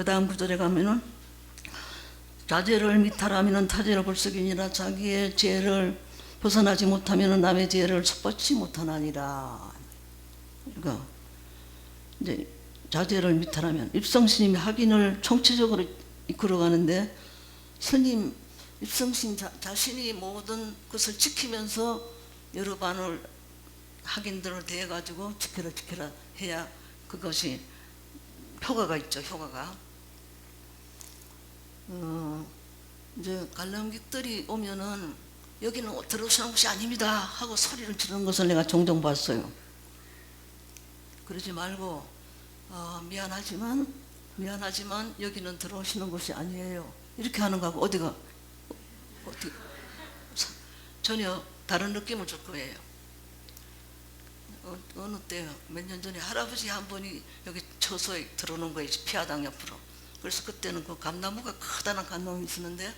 그 다음 구절에 가면은 자제를 미탈하면은 타제를 불석이니라. 자기의 죄를 벗어나지 못하면은 남의 죄를 섭받지 못하나니라. 그러니까 이제 자제를 미탈하면 입성스님이 학인을 총체적으로 이끌어가는데 스님 입성스님 자신이 모든 것을 지키면서 여러 반을 학인들을 대해가지고 지켜라 해야 그것이 효과가 있죠. 효과가. 이제 관람객들이 오면은 여기는 들어오시는 곳이 아닙니다 하고 소리를 지르는 것을 내가 종종 봤어요. 그러지 말고 미안하지만 여기는 들어오시는 곳이 아니에요 이렇게 하는 거하고 어디 전혀 다른 느낌을 줄 거예요. 어느 때 몇 년 전에 할아버지 한 분이 여기 처소에 들어오는 거예요. 피아당 옆으로. 그래서 그때는 그 감나무가 커다란 감나무 있었는데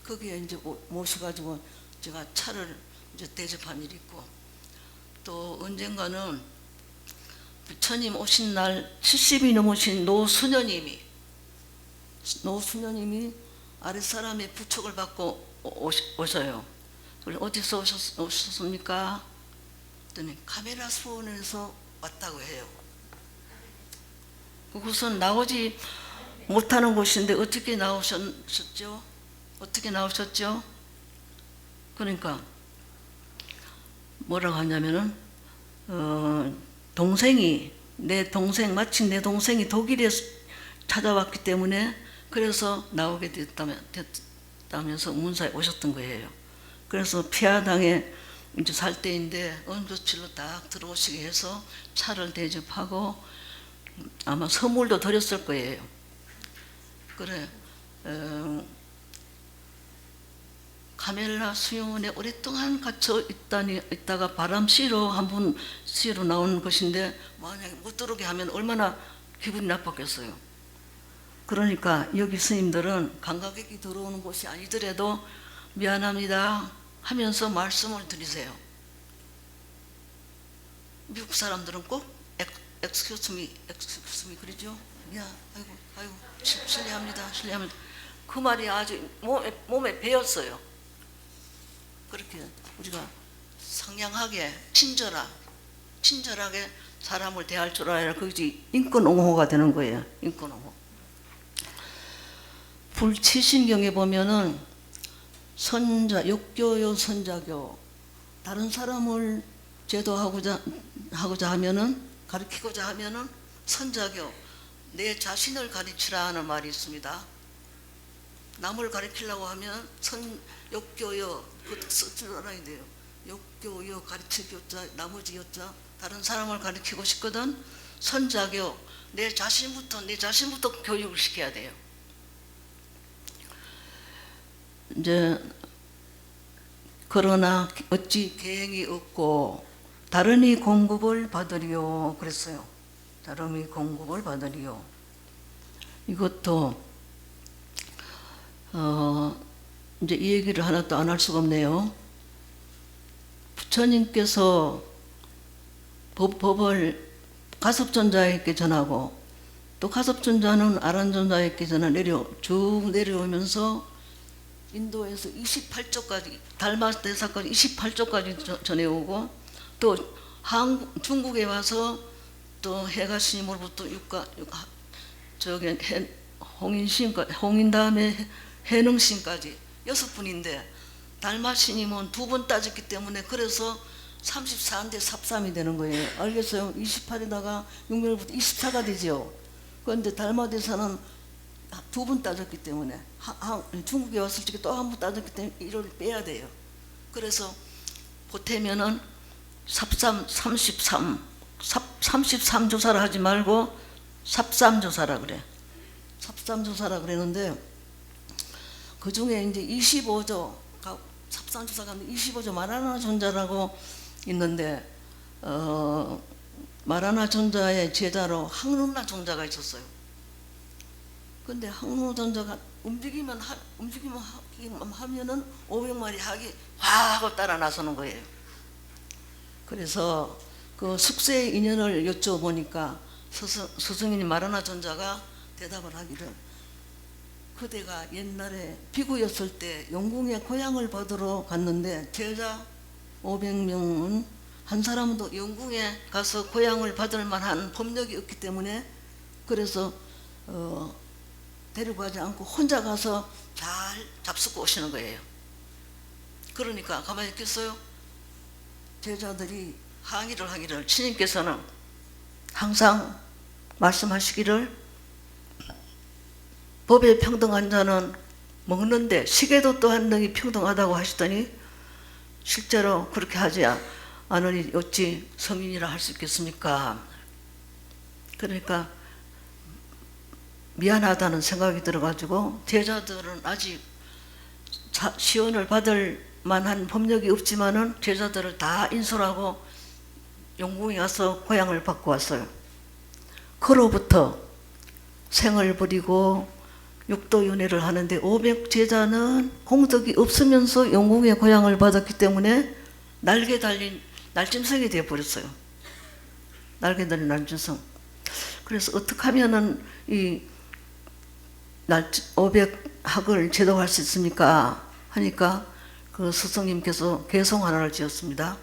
거기에 이제 모셔가지고 제가 차를 이제 대접한 일이 있고, 또 언젠가는 부처님 오신 날 70이 넘으신 노수녀님이 아랫사람의 부축을 받고 오셔요. 어디서 오셨습니까? 그랬더니 카메라 수원에서 왔다고 해요. 그곳은 나오지 못하는 곳인데 어떻게 나오셨죠? 그러니까 뭐라고 하냐면은 마침 내 동생이 독일에 찾아왔기 때문에 그래서 나오게 됐다면서 문사에 오셨던 거예요. 그래서 피아당에 이제 살 때인데 은교실로 딱 들어오시게 해서 차를 대접하고 아마 선물도 드렸을 거예요. 그래, 카멜라 수용원에 오랫동안 갇혀 있다가 바람 쐬러 한번 쐬러 나오는 것인데 만약에 못 들어오게 하면 얼마나 기분이 나빴겠어요. 그러니까 여기 스님들은 관광객이 들어오는 곳이 아니더라도 미안합니다 하면서 말씀을 드리세요. 미국 사람들은 꼭 excuse me 그러죠. 야, 아이고 실례합니다. 그 말이 아주 몸에 배었어요. 그렇게 우리가 상냥하게 친절하게 사람을 대할 줄 알아야 그것이 인권 옹호가 되는 거예요. 인권 옹호. 불치신경에 보면은 욕교요 선자교, 다른 사람을 제도하고자 하면은 가르치고자 하면은 선자교, 내 자신을 가르치라 하는 말이 있습니다. 남을 가르치려고 하면 욕교요 그것도 쓸 알아야 돼요. 욕교요 가르칠 교자, 나머지 여자 다른 사람을 가르치고 싶거든. 선자교, 내 자신부터 교육을 시켜야 돼요. 이제 그러나 어찌 계행이 없고 다른이 공급을 받으리요 그랬어요. 다른이 공급을 받으리요. 이것도 이제 이 얘기를 하나 또 안 할 수가 없네요. 부처님께서 법을 가섭존자에게 전하고 또 가섭존자는 아란존자에게 쭉 내려오면서 인도에서 28조까지 달마대사까지 28조까지 전해오고 또 중국에 와서 또 해가스님으로부터 홍인 다음에 해능신까지 6분인데 달마스님은 2번 따졌기 때문에 그래서 34인데 삽삼이 되는 거예요. 알겠어요? 28에다가 6명부터 24가 되죠. 그런데 달마대사는 2번 따졌기 때문에 중국에 왔을 적에 또 한 번 따졌기 때문에 이를 빼야 돼요. 그래서 보태면은 33조사를 하지 말고 삽삼조사라 그래. 삽삼조사라 그랬는데 그 중에 이제 25조 삽삼조사가 25조 마라나 존자라고 있는데 마라나 존자의 제자로 항루나 존자가 있었어요. 근데 항루 존자가 움직이면 하면은 500마리 학이 화 하고 따라 나서는 거예요. 그래서 그 숙세의 인연을 여쭤보니까 스승님 마라나 존자가 대답을 하기를, 그대가 옛날에 비구였을 때 용궁에 고향을 받으러 갔는데 제자 500명은 한 사람도 영궁에 가서 고향을 받을 만한 법력이 없기 때문에 그래서 데리고 가지 않고 혼자 가서 잘 잡수고 오시는 거예요. 그러니까 가만히 있겠어요? 제자들이 항의를 하기를, 스님께서는 항상 말씀하시기를 법에 평등한 자는 먹는데 식에도 또한 능히 평등하다고 하시더니 실제로 그렇게 하지 않으니 어찌 성인이라 할 수 있겠습니까? 그러니까 미안하다는 생각이 들어가지고, 제자들은 아직 시원을 받을 만한 법력이 없지만은 제자들을 다 인솔하고 용궁에 가서 고향을 받고 왔어요. 그로부터 생을 부리고 육도윤회를 하는데 500제자는 공덕이 없으면서 용궁의 고향을 받았기 때문에 날개 달린 날짐승이 되어버렸어요. 날개 달린 날짐승. 그래서 어떻게 하면은 이 500학을 제도할 수 있습니까? 하니까 그 스승님께서 개송 하나를 지었습니다.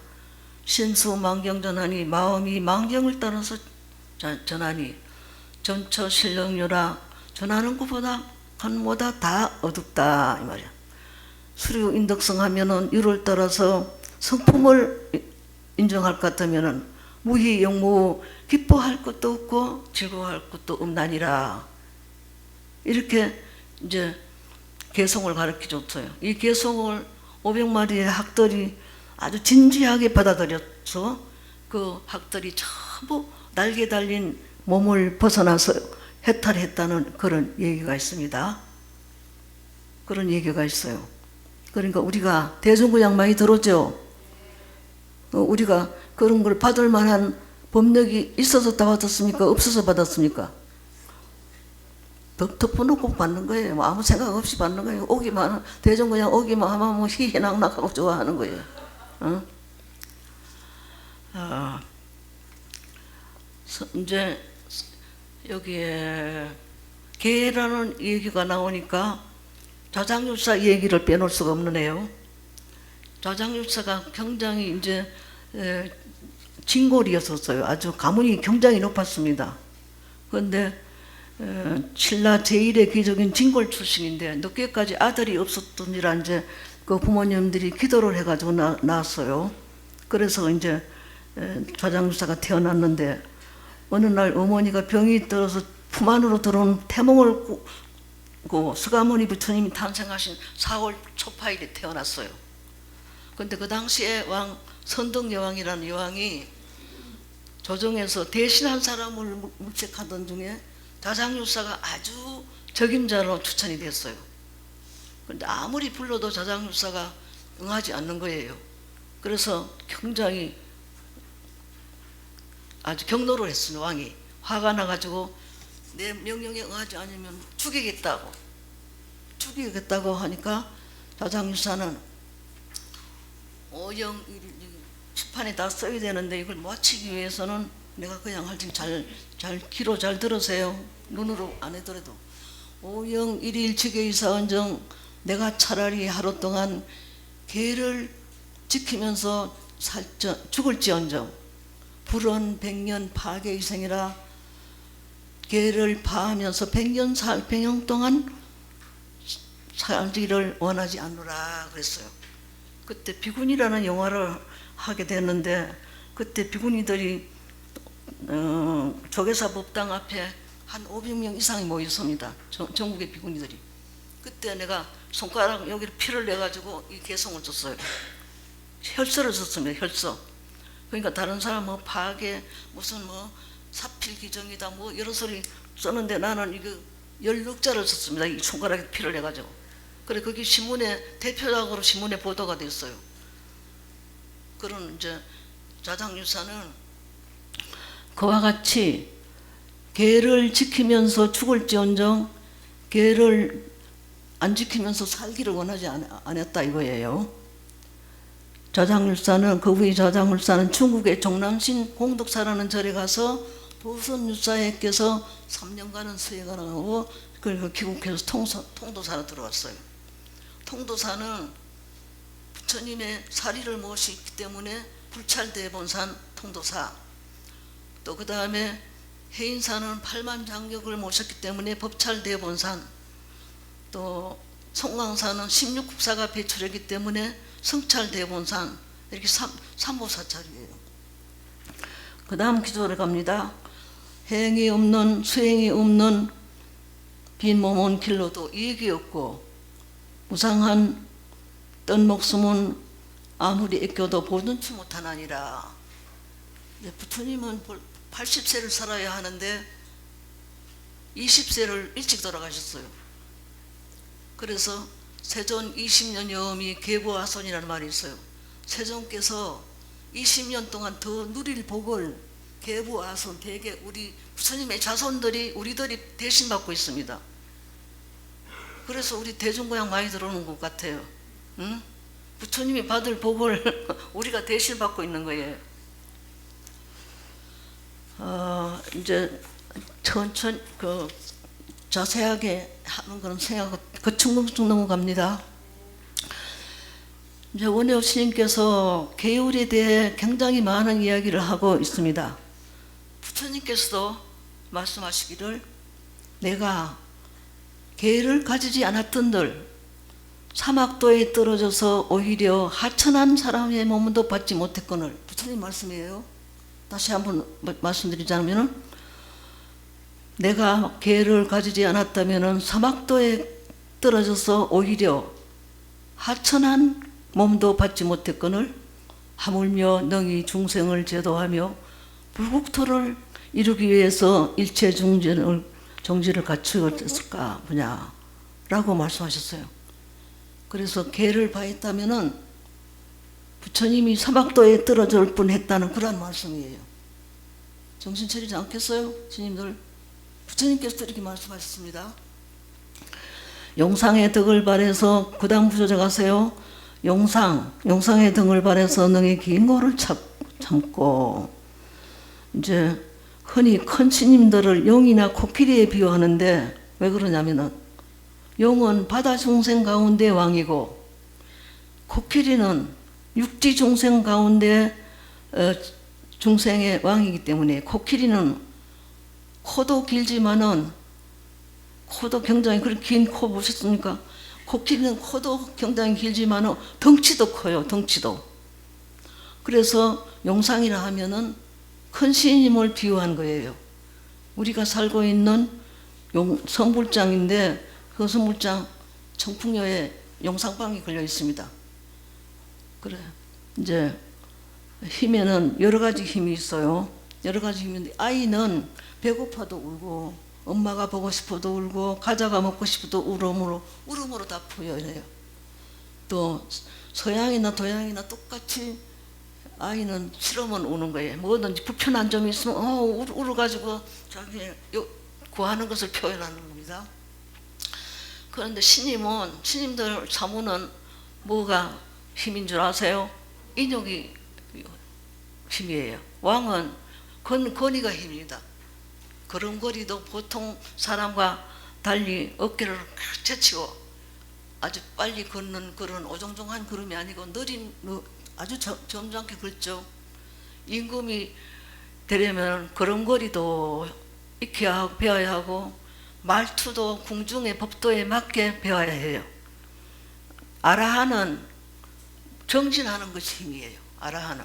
신수망경전하니 마음이 망경을 따라서 전하니 전처 실령유라, 전하는 것보다 한보다 다 어둡다 이 말이야. 수류 인덕성 하면은 유를 따라서 성품을 인정할 것 같으면은 무희 영무, 기뻐할 것도 없고 즐거워할 것도 없나니라. 이렇게 이제 개송을 가르쳐 줬어요. 이 개송을 500마리의 학들이 아주 진지하게 받아들여서 그 학들이 전부 날개 달린 몸을 벗어나서 해탈했다는 그런 얘기가 있습니다. 그런 얘기가 있어요. 그러니까 우리가 대중구약 많이 들었죠. 우리가 그런 걸 받을 만한 법력이 있어서 다 받았습니까? 없어서 받았습니까? 덮어놓고 받는 거예요. 뭐 아무 생각 없이 받는 거예요. 오기만, 대중구약 오기만 하면 뭐 희희낙낙하고 좋아하는 거예요. 어? 이제 여기에 개라는 얘기가 나오니까 자장육사 얘기를 빼놓을 수가 없네요. 자장육사가 굉장히 이제 진골이었었어요. 아주 가문이 굉장히 높았습니다. 그런데 신라 제1의 귀족인 진골 출신인데 늦게까지 아들이 없었더니라 이제 그 부모님들이 기도를 해가지고 낳았어요. 그래서 이제 자장육사가 태어났는데 어느 날 어머니가 병이 들어서 품 안으로 들어온 태몽을 꾸고 서가모니 부처님이 탄생하신 4월 초파일에 태어났어요. 근데 그 당시에 왕 선덕여왕이라는 여왕이 조정에서 대신한 사람을 물색하던 중에 자장육사가 아주 적임자로 추천이 됐어요. 근데 아무리 불러도 자장육사가 응하지 않는 거예요. 그래서 굉장히 아주 경로를 했습니다. 왕이 화가 나가지고 내 명령에 응하지 않으면 죽이겠다고 하니까 자장육사는 오영 시판에 다 써야 되는데 이걸 맞추기 위해서는 내가 그냥 할 때 귀로 잘 들으세요. 눈으로 안 해더라도 오영 일일 지계의사언정, 내가 차라리 하루 동안 개를 지키면서 죽을지언정 불언 100년 파괴이생이라, 개를 파하면서 100년 동안 살기를 원하지 않노라 그랬어요. 그때 비군이라는 영화를 하게 됐는데 그때 비군이들이 조계사 법당 앞에 한 500명 이상이 모였습니다. 전국의 비군이들이. 그때 내가 손가락 여기를 피를 내가지고 이 개송을 줬어요. 혈서를 썼습니다. 혈서. 그러니까 다른 사람 뭐 파괴 무슨 뭐 사필기정이다 뭐 여러 소리 썼는데 나는 이거 16자를 썼습니다. 이 손가락에 피를 내가지고. 그래 그게 신문에 대표적으로 신문에 보도가 됐어요. 그런 이제 자장육사는 그와 같이 개를 지키면서 죽을지언정 개를 안 지키면서 살기를 원하지 않았다 이거예요. 자장육사는 그 후에 자장육사는 중국의 종남신 공덕사라는 절에 가서 보선 유사회께서 3년간은 수행을 하고 그리고 귀국해서 통도사로 들어왔어요. 통도사는 부처님의 사리를 모시기 때문에 불찰대본산 통도사, 또 그 다음에 해인사는 팔만장력을 모셨기 때문에 법찰대본산, 또 송광사는 16국사가 배출했기 때문에 성찰대본산, 이렇게 3보사찰이에요. 그 다음 기조를 갑니다. 행이 없는, 수행이 없는 빈 몸은 길로도 이익이 없고 무상한 뜬 목숨은 아무리 아껴도 보존치 못하나니라. 부처님은 80세를 살아야 하는데 20세를 일찍 돌아가셨어요. 그래서 세존 20년 여음이 계보아손이라는 말이 있어요. 세존께서 20년 동안 더 누릴 복을 계보아손, 대개 우리 부처님의 자손들이 우리들이 대신 받고 있습니다. 그래서 우리 대중고향 많이 들어오는 것 같아요. 응? 부처님이 받을 복을 우리가 대신 받고 있는 거예요. 이제 천천히 자세하게 하는 그런 생각 거충 넘어갑니다. 이제 원효 스님께서 계율에 대해 굉장히 많은 이야기를 하고 있습니다. 부처님께서도 말씀하시기를 내가 계율을 가지지 않았던들 사막도에 떨어져서 오히려 하천한 사람의 몸도 받지 못했거늘. 부처님 말씀이에요. 다시 한번 말씀드리자면은 내가 계율을 가지지 않았다면은 사막도에 떨어져서 오히려 하천한 몸도 받지 못했거늘 하물며 능히 중생을 제도하며 불국토를 이루기 위해서 일체 정지를 갖추었을까 보냐 라고 말씀하셨어요. 그래서 계를 바했다면은 부처님이 사막도에 떨어질 뻔했다는 그런 말씀이에요. 정신 차리지 않겠어요? 스님들, 부처님께서도 이렇게 말씀하셨습니다. 용상의 덕을 바래서 구당 부조적하세요. 용상의 덕을 바래서 능히 긴 고를 참고. 이제 흔히 큰 스님들을 용이나 코끼리에 비유하는데 왜 그러냐면은 용은 바다 중생 가운데 왕이고 코끼리는 육지 중생 가운데 중생의 왕이기 때문에 코끼리는 코도 길지만은 코도 굉장히 그렇게 긴 코 보셨습니까? 코끼리는 코도 굉장히 길지만은 덩치도 커요. 덩치도. 그래서 용상이라 하면은 큰 스님을 비유한 거예요. 우리가 살고 있는 성불장인데 그 성불장 청풍여에 용상방이 걸려 있습니다. 그래 이제 힘에는 여러 가지 힘이 있어요. 여러 가지 힘인데 아이는 배고파도 울고 엄마가 보고 싶어도 울고 과자가 먹고 싶어도 울음으로 다 표현해요. 또 서양이나 동양이나 똑같이 아이는 싫으면 우는 거예요. 뭐든지 불편한 점이 있으면 울어가지고 자기 구하는 것을 표현하는 겁니다. 그런데 스님들 사무는 뭐가 힘인 줄 아세요? 인욕이 힘이에요. 왕은 건의가 힘입니다. 걸음걸이도 보통 사람과 달리 어깨를 제치고 아주 빨리 걷는 그런 오종종한 걸음이 아니고 느린 아주 점잖게 걷죠. 임금이 되려면 걸음걸이도 익혀야 하고 배워야 하고 말투도 궁중의 법도에 맞게 배워야 해요. 아라한은 정진하는 것이 힘이에요. 아라한은.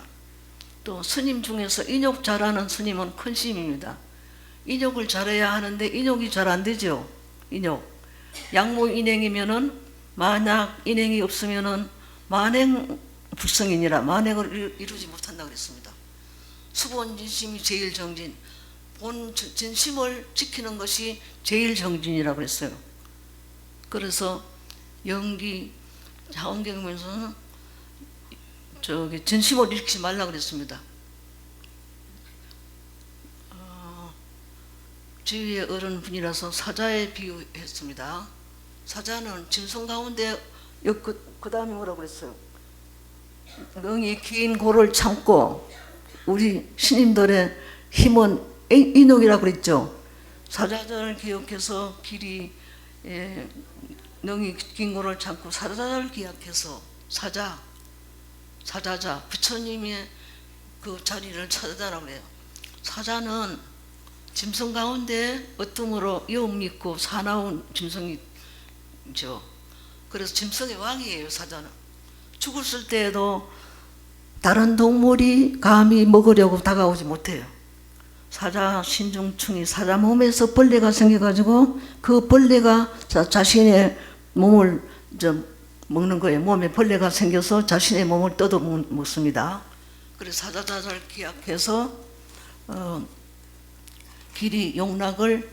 또 스님 중에서 인욕 잘하는 스님은 큰 스님입니다. 인욕을 잘해야 하는데 인욕이 잘 안 되죠. 인욕. 양무 인행이면은 만약 인행이 없으면은 만행 불성이니라 만행을 이루지 못한다 그랬습니다. 수본 진심이 제일 정진. 본 진심을 지키는 것이 제일 정진이라고 그랬어요. 그래서 영기 자원경면서는 진심을 잃지 말라 그랬습니다. 지위의 어른분이라서 사자에 비유했습니다. 사자는 짐승 가운데 그 다음에 뭐라고 그랬어요? 능히 긴 고를 참고 우리 스님들의 힘은 인옥이라고 그랬죠. 사자자를 기억해서 길이 능이 긴 거를 참고 사자자를 기약해서 사자자 부처님의 그 자리를 찾아다라고 해요. 사자는 짐승 가운데 어둠으로 영 믿고 사나운 짐승이죠. 그래서 짐승의 왕이에요. 사자는 죽었을 때에도 다른 동물이 감히 먹으려고 다가오지 못해요. 사자 신중충이 사자 몸에서 벌레가 생겨가지고 그 벌레가 자신의 몸을 먹는 거예요. 몸에 벌레가 생겨서 자신의 몸을 뜯어 먹습니다. 그래서 사자자를 기약해서 길이 용락을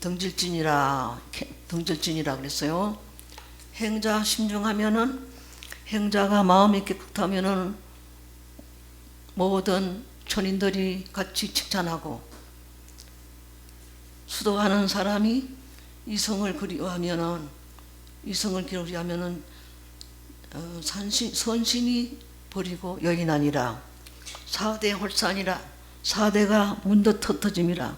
등질진이라 그랬어요. 행자 심중하면은 행자가 마음이 깨끗하면은 모든 천인들이 같이 칭찬하고 수도하는 사람이 이성을 그리워하면은 선신이 버리고 여인하니라. 사대 홀산이라. 사대가 문득 흩어짐이라.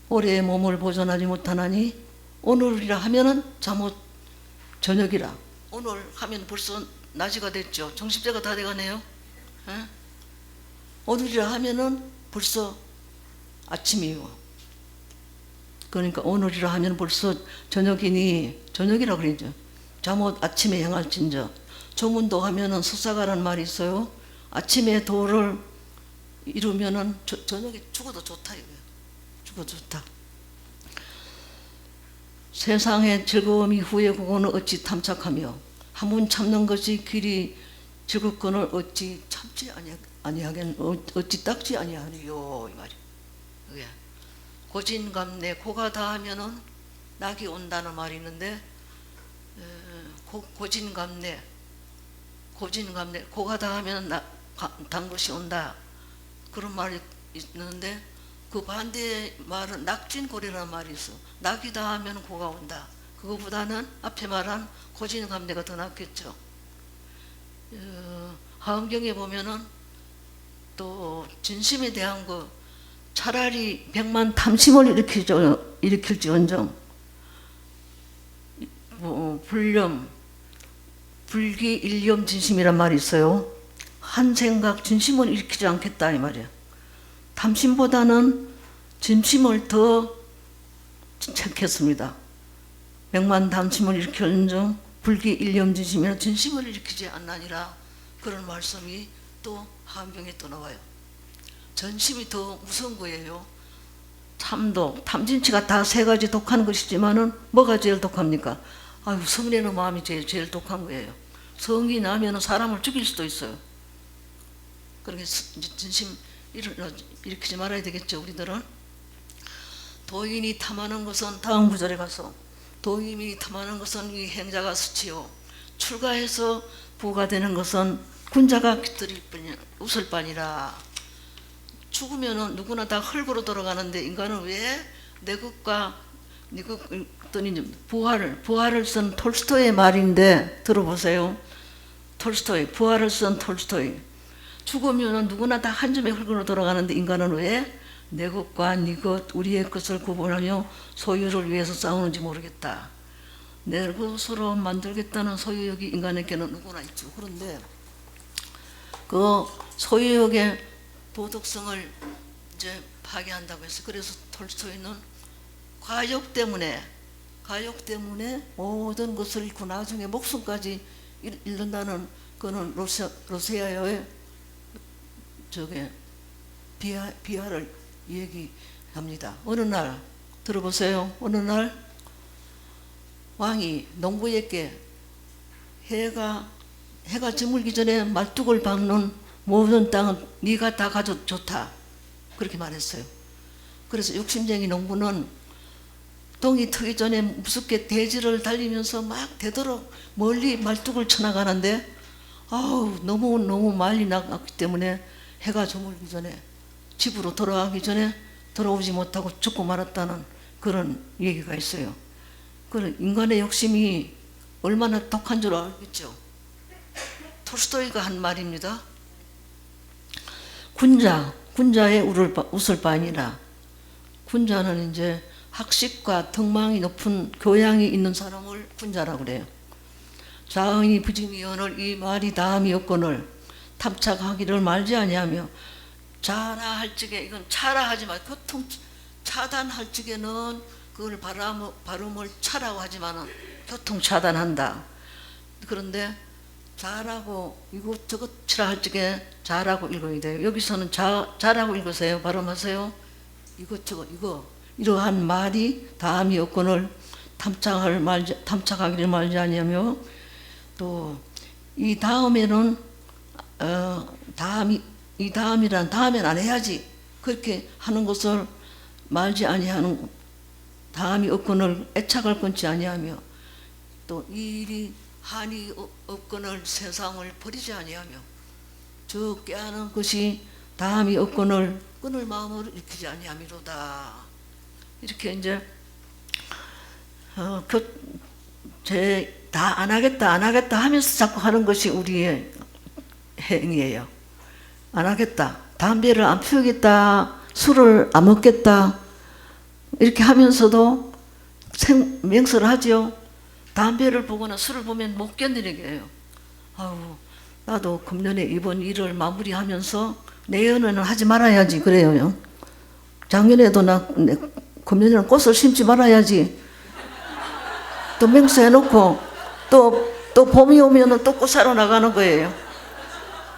오래의 몸을 보존하지 못하나니 오늘이라 하면은 잠옷 저녁이라. 오늘 하면 벌써 낮이가 됐죠. 정십제가 다 돼가네요. 에? 오늘이라 하면은 벌써 아침이고, 그러니까 오늘이라 하면 벌써 저녁이니 저녁이라 그러죠. 잠옷 아침에 행할진저. 조문도 하면은 서사가라는 말이 있어요. 아침에 도를 이루면은 저녁에 죽어도 좋다 이거예요. 죽어도 좋다. 세상의 즐거움이 후에 그거는 어찌 탐착하며 한 번 참는 것이 길이 즐겁거늘 어찌 참지 아니하겠 어찌 닦지 아니하니요 이 말이에요. 그게 고진감래 고가 다하면은 낙이 온다는 말이 있는데 고진감래 고가 다하면 단 것이 온다 그런 말이 있는데 그 반대 말은 낙진고래라는 말이 있어. 낙이 다하면 고가 온다. 그거보다는 앞에 말한 고진감래가 더 낫겠죠. 하은경에 보면은 또 진심에 대한 거 차라리 백만 탐심을 일으킬지언정 불기 일념 진심이란 말이 있어요. 한 생각 진심을 일으키지 않겠다 이 말이에요. 탐심보다는 진심을 더 찾겠습니다. 백만 탐심을 일으킬언정 불기 일념 진심이라 진심을 일으키지 않나니라. 그런 말씀이 또 하은경에 또 나와요. 전심이 더 무서운 거예요. 탐독, 탐진치가 다 세 가지 독한 것이지만은 뭐가 제일 독합니까? 아유, 성내는 마음이 제일 독한 거예요. 성이 나면은 사람을 죽일 수도 있어요. 그러니까 진심 일으키지 말아야 되겠죠. 우리들은 도인이 탐하는 것은 다음 구절에 가서 도인이 탐하는 것은 이 행자가 수치요 출가해서 부가 되는 것은 군자가 깃들일 뿐이야 웃을 바니라. 죽으면은 누구나 다 흙으로 돌아가는데 인간은 왜 내국과 니국더니 부활을 쓴 톨스토이의 말인데 들어보세요. 톨스토이 부활을 쓴 톨스토이. 죽으면은 누구나 다 한 점의 흙으로 돌아가는데 인간은 왜 내 것과 네 것 우리의 것을 구분하며 소유를 위해서 싸우는지 모르겠다. 내 것으로 만들겠다는 소유욕이 인간에게는 누구나 있죠. 그런데 그 소유욕의 도덕성을 이제 파괴한다고 해서 그래서 톨스토이는 과욕 때문에 모든 것을 잃고 나중에 목숨까지 잃는다는 그는 로시아의 비하를 얘기합니다. 어느 날 들어보세요. 어느 날 왕이 농부에게 해가 저물기 전에 말뚝을 박는 모든 땅은 네가 다 가져 좋다 그렇게 말했어요. 그래서 욕심쟁이 농부는 동이 트기 전에 무섭게 대지를 달리면서 막 되도록 멀리 말뚝을 쳐나가는데 너무 말이 나갔기 때문에 해가 저물기 전에 집으로 돌아가기 전에 돌아오지 못하고 죽고 말았다는 그런 얘기가 있어요. 그 인간의 욕심이 얼마나 독한 줄 알겠죠. 톨스토이가 한 말입니다. 군자의 웃을 바니라. 군자는 이제 학식과 덕망이 높은 교양이 있는 사람을 군자라고 그래요. 자은이 부짐이언을 이 말이 다함이 없거늘 탐착하기를 말지 아니하며 자라 할 적에 이건 차라 하지 마. 교통 차단할 적에는 그걸 발음을 차라고 하지만은 교통 차단한다. 그런데 자라고 이것저것 치라 할 적에 자라고 읽어야 돼요. 여기서는 자라고 읽으세요. 발음하세요. 이것저것 이거 이러한 말이 다함이 없거늘 탐착하기를 말지 아니하며 또 이 다음에는 이 다음이란 다음엔 안 해야지 그렇게 하는 것을 말지 아니하는 다음이 없거늘 애착을 끊지 아니하며 또 이 일이 한이 없거늘 세상을 버리지 아니하며 저 깨하는 것이 다음이 없거늘 끊을 마음을 일으키지 아니함이로다. 이렇게 이제 다 안 하겠다 하면서 자꾸 하는 것이 우리의 행위예요. 안 하겠다. 담배를 안 피우겠다. 술을 안 먹겠다. 이렇게 하면서도 맹세를 하죠. 담배를 보거나 술을 보면 못 견디는 게요. 아우, 나도 금년에 이번 일을 마무리하면서 내년에는 하지 말아야지 그래요. 작년에도 금년에는 꽃을 심지 말아야지. 또 맹세해놓고 또 봄이 오면은 또 꽃 사러 나가는 거예요.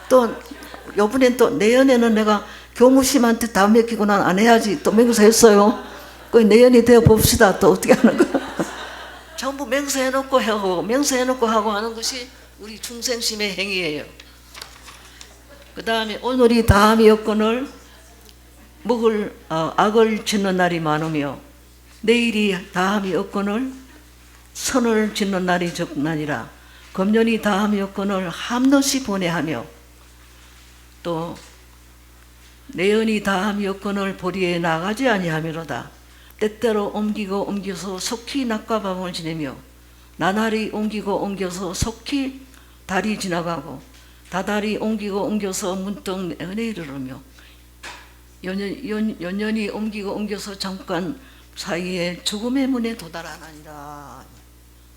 또 요번엔 또 내년에는 내가 교무심한테 다 맡기고 난 안 해야지 또 맹세했어요. 그 내년이 되어 봅시다. 또 어떻게 하는 거야. 전부 맹세해놓고 하고 하는 것이 우리 중생심의 행위예요. 그 다음에 오늘이 다음이 없거늘 먹을 악을 짓는 날이 많으며 내일이 다음이 없거늘 선을 짓는 날이 적나니라. 금년이 다음이 없거늘 함없이 보내하며 또 내연이 다함이 없거늘 보리에 나가지 아니하미로다. 때때로 옮겨서 속히 낮과 밤을 지내며 나날이 옮겨서 속히 달이 지나가고 다달이 옮겨서 문득 내년에 이르르며 연년이 옮겨서 잠깐 사이에 죽음의 문에 도달하나니라.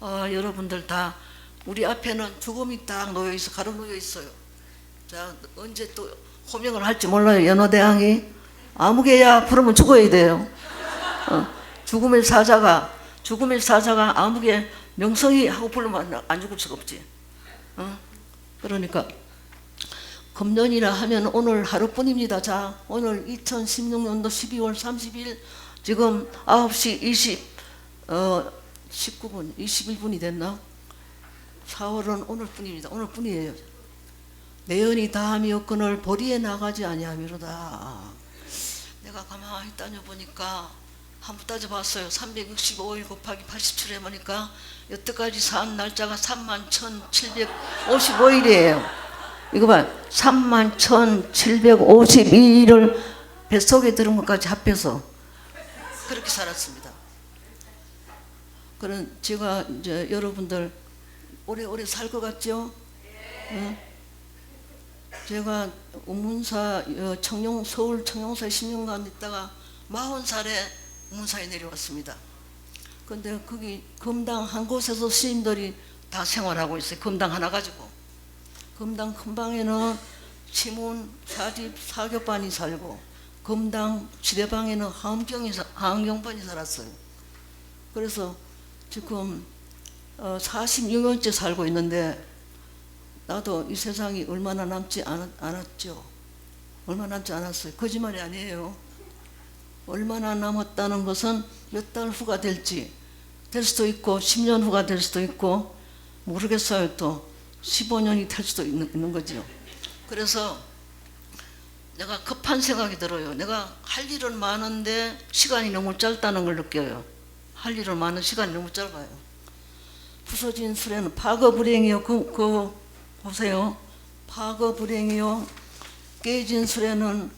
여러분들 다 우리 앞에는 죽음이 딱 놓여있어 가로 놓여있어요. 자, 언제 또 호명을 할지 몰라요. 연호대왕이 아무개야 부르면 죽어야 돼요. 죽음의 사자가 아무개 명성이 하고 부르면 안 죽을 수가 없지. 그러니까 금년이라 하면 오늘 하루뿐입니다. 자, 오늘 2016년도 12월 30일 지금 9시 19분 21분이 됐나? 4월은 오늘뿐입니다. 오늘뿐이에요. 내연이 다함이 없거늘 보리에 나가지 아니하미로다. 내가 가만히 따져보니까 한번 따져봤어요. 365일 곱하기 87 해보니까 여태까지 산 날짜가 31,755일이에요. 이거 봐, 31,752일을 뱃속에 들은 것까지 합해서 그렇게 살았습니다. 그런 제가 이제 여러분들 오래오래 살 것 같죠? 제가 우문사 서울 청룡사에 10년간 있다가 40살에 우문사에 내려왔습니다. 근데 거기 금당 한 곳에서 스님들이 다 생활하고 있어요. 금당 하나 가지고. 금당 큰 방에는 치문, 사집, 사교반이 살고 금당 지대방에는 하은경반이 살았어요. 그래서 지금 46년째 살고 있는데 나도 이 세상이 얼마나 남지 않았죠. 얼마 남지 않았어요. 거짓말이 아니에요. 얼마나 남았다는 것은 몇 달 후가 될 수도 있고 10년 후가 될 수도 있고 모르겠어요. 또 15년이 될 수도 있는 거죠. 그래서 내가 급한 생각이 들어요. 내가 할 일은 많은데 시간이 너무 짧다는 걸 느껴요. 할 일은 많은 시간이 너무 짧아요. 부서진 수레는 파거불행이요. 보세요. 파거불행이요. 깨진 수레는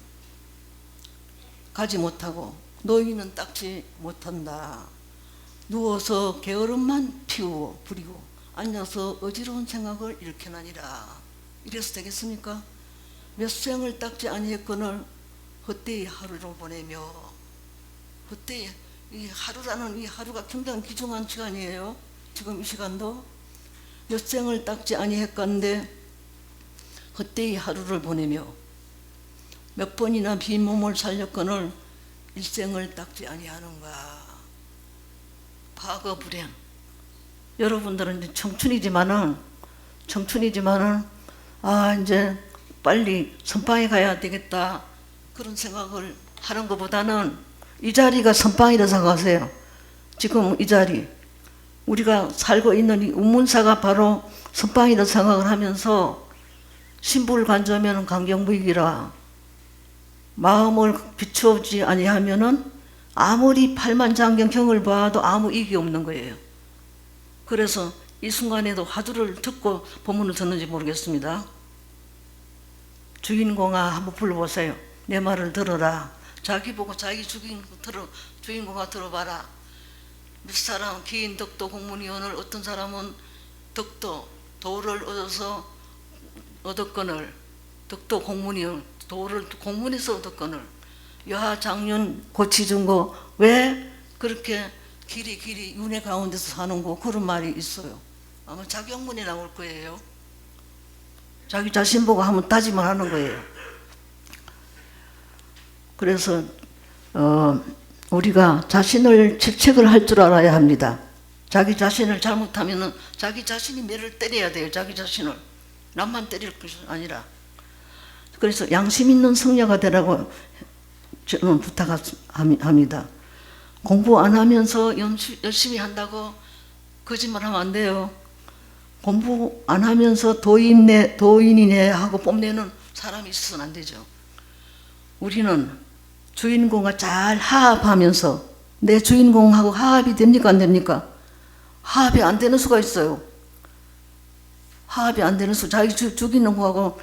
가지 못하고 노인은 닦지 못한다. 누워서 게으름만 부리고 앉아서 어지러운 생각을 일으켜나니라. 이래서 되겠습니까? 몇 생을 닦지 아니했거늘 헛되이 하루를 보내며, 헛되이 이 하루라는 이 하루가 굉장히 귀중한 시간이에요. 지금 이 시간도 엿생을 닦지 아니했건데 헛되이 하루를 보내며 몇 번이나 빈 몸을 살렸거늘 일생을 닦지 아니하는가. 과거 불행. 여러분들은 이제 청춘이지만은 이제 빨리 선방에 가야 되겠다 그런 생각을 하는 것보다는 이 자리가 선방이라 생각하세요. 지금 이 자리 우리가 살고 있는 이 운문사가 바로 선방이라 생각을 하면서 신불간주하면 강경무익이라 마음을 비추지 아니하면은 아무리 팔만장경경을 봐도 아무 이익이 없는 거예요. 그래서 이 순간에도 화두를 듣고 법문을 듣는지 모르겠습니다. 주인공아 한번 불러보세요. 내 말을 들어라. 자기 보고 자기 주인공아 들어봐라. 몇 사람 기인 덕도 공문이오늘 어떤 사람은 덕도 도를 얻었거늘 덕도 공문이오 도를 공문에서 얻었거늘 여하 장년 고치준 거 왜 그렇게 길이 윤회 가운데서 사는 거 그런 말이 있어요. 아마 자기 영문에 나올 거예요. 자기 자신 보고 한번 따지만 하는 거예요. 그래서 우리가 자신을 질책을 할 줄 알아야 합니다. 자기 자신을 잘못하면 자기 자신이 매를 때려야 돼요. 자기 자신을. 남만 때릴 것이 아니라. 그래서 양심 있는 성녀가 되라고 저는 부탁합니다. 공부 안 하면서 열심히 한다고 거짓말하면 안 돼요. 공부 안 하면서 도인이네 하고 뽐내는 사람이 있어서는 안 되죠. 우리는 주인공과 잘 하합하면서 내 주인공하고 하합이 됩니까 안 됩니까? 하합이 안 되는 수가 있어요. 하합이 안 되는 수, 자기 죽이는 거하고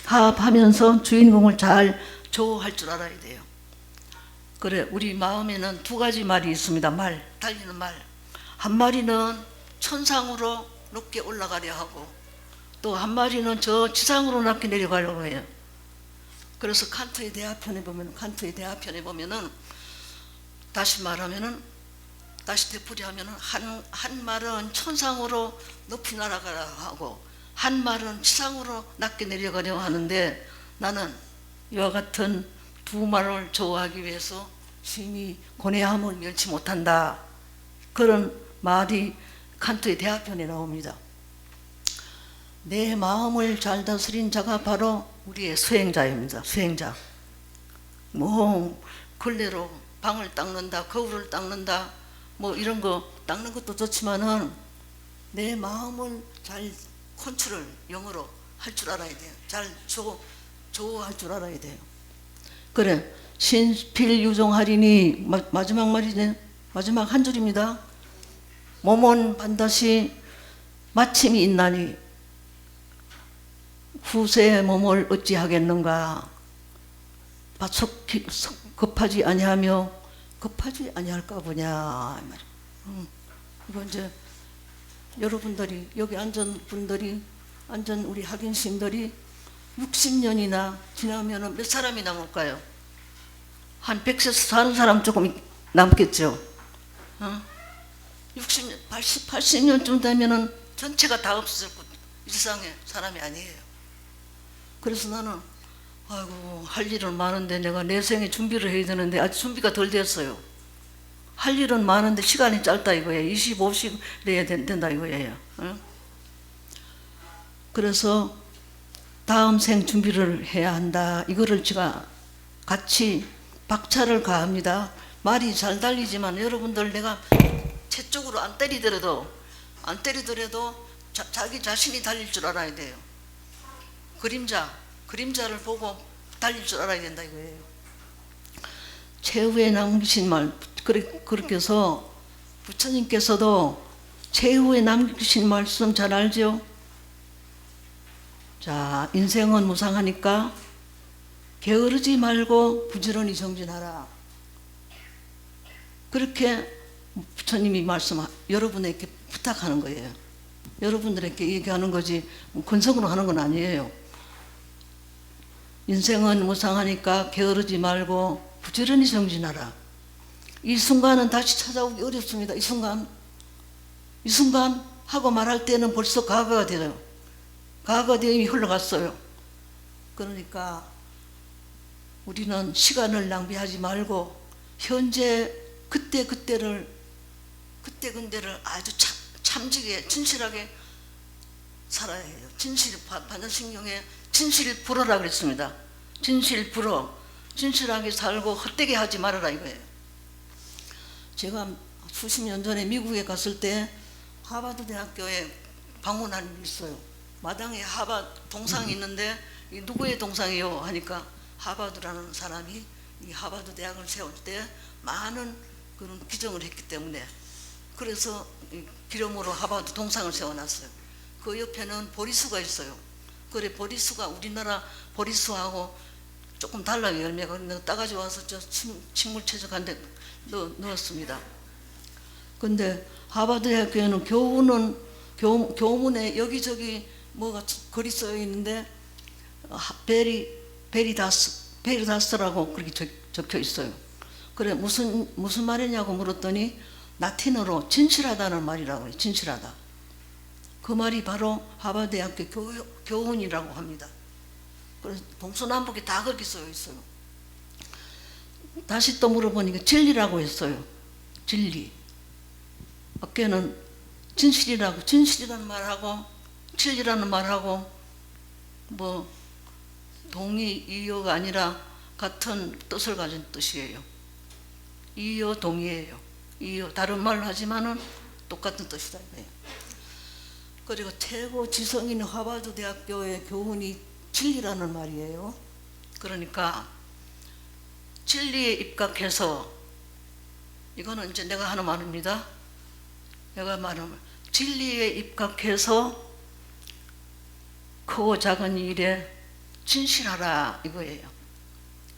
하합하면서 주인공을 잘 조할 줄 알아야 돼요. 그래, 우리 마음에는 두 가지 말이 있습니다. 달리는 말. 한 마리는 천상으로 높게 올라가려 하고 또 한 마리는 저 지상으로 낮게 내려가려고 해요. 그래서 칸트의 대화편에 보면은 다시 되풀이하면은 한 말은 천상으로 높이 날아가라 하고 한 말은 지상으로 낮게 내려가려고 하는데 나는 이와 같은 두 말을 조화하기 위해서 심히 고뇌함을 면치 못한다. 그런 말이 칸트의 대화편에 나옵니다. 내 마음을 잘 다스린 자가 바로 우리의 수행자입니다. 수행자. 걸레로 방을 닦는다, 거울을 닦는다, 이런 거 닦는 것도 좋지만은 내 마음을 잘 컨트롤, 영어로 할 줄 알아야 돼요. 잘 조할 줄 알아야 돼요. 그래, 신필유종하리니 마지막 말이네. 마지막 한 줄입니다. 몸은 반드시 마침이 있나니 후세의 몸을 어찌하겠는가. 급하지 아니하며 급하지 아니할까 보냐. 이거 이제 여러분들이 여기 앉은 우리 학인신들이 60년이나 지나면 몇 사람이 남을까요? 한 100세 사는 사람 조금 남겠죠. 60년, 80년쯤 되면은 전체가 다 없어질 것, 이 세상에 사람이 아니에요. 그래서 나는 할 일은 많은데 내가 내 생에 준비를 해야 되는데 아직 준비가 덜 됐어요. 할 일은 많은데 시간이 짧다 이거예요. 25씩 내야 된다 이거예요. 그래서 다음 생 준비를 해야 한다. 이거를 제가 같이 박차를 가합니다. 말이 잘 달리지만 여러분들 내가 제 쪽으로 안 때리더라도 자기 자신이 달릴 줄 알아야 돼요. 그림자를 보고 달릴 줄 알아야 된다 이거예요. 최후에 남기신 말, 그렇게 해서 부처님께서도 최후에 남기신 말씀 잘 알죠? 자, 인생은 무상하니까 게으르지 말고 부지런히 정진하라. 그렇게 부처님이 여러분에게 부탁하는 거예요. 여러분들에게 얘기하는 거지 권성으로 하는 건 아니에요. 인생은 무상하니까 게으르지 말고 부지런히 정진하라. 이 순간은 다시 찾아오기 어렵습니다. 이 순간 하고 말할 때는 벌써 과거가 되어요. 과거가 되어 이미 흘러갔어요. 그러니까 우리는 시간을 낭비하지 말고 현재 그때그때를 아주 참지게 진실하게 살아야 해요. 반야신경에 진실 불어라 그랬습니다. 진실 불어. 진실하게 살고 헛되게 하지 말아라 이거예요. 제가 수십 년 전에 미국에 갔을 때 하버드 대학교에 방문한 일이 있어요. 마당에 하버드 동상이 있는데 이 누구의 동상이요? 하니까 하버드라는 사람이 이 하버드 대학을 세울 때 많은 그런 기정을 했기 때문에 그래서 기념으로 하버드 동상을 세워놨어요. 그 옆에는 보리수가 있어요. 그래 보리수가 우리나라 보리수하고 조금 달라요. 열매가. 내가 따가지고 와서 저 식물 채석한데 넣었습니다. 근데 하버드 대학교에는 교문에 여기저기 뭐가 글이 써 있는데 베리다스라고 그렇게 적혀 있어요. 그래 무슨 말이냐고 물었더니 라틴어로 진실하다는 말이라고 해요. 진실하다. 그 말이 바로 하버드 대학교 교훈이라고 합니다. 그래서 동서남북에 다 그렇게 써 있어요. 다시 또 물어보니까 진리라고 했어요. 진리. 밖에는 진실이라는 말하고 진리라는 말하고 뭐 동의이어가 아니라 같은 뜻을 가진 뜻이에요. 이어 동의예요. 이어 다른 말로 하지만은 똑같은 뜻이다 이거예요. 그리고 최고 지성인 하버드 대학교의 교훈이 진리라는 말이에요. 그러니까 진리에 입각해서 이거는 이제 내가 하는 말입니다. 내가 말하면 진리에 입각해서 크고 작은 일에 진실하라 이거예요.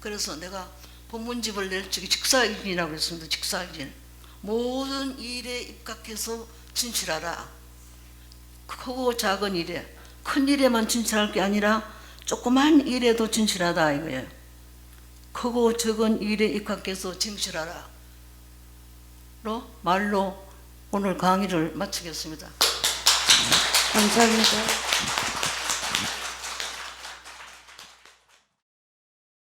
그래서 내가 본문집을 낼 적에 직사일진이라고 했습니다. 직사일진. 모든 일에 입각해서 진실하라. 크고 작은 일에, 큰 일에만 진실할 게 아니라 조그만 일에도 진실하다 이거예요. 크고 적은 일에 입각해서 진실하라. 로 말로 오늘 강의를 마치겠습니다. 감사합니다.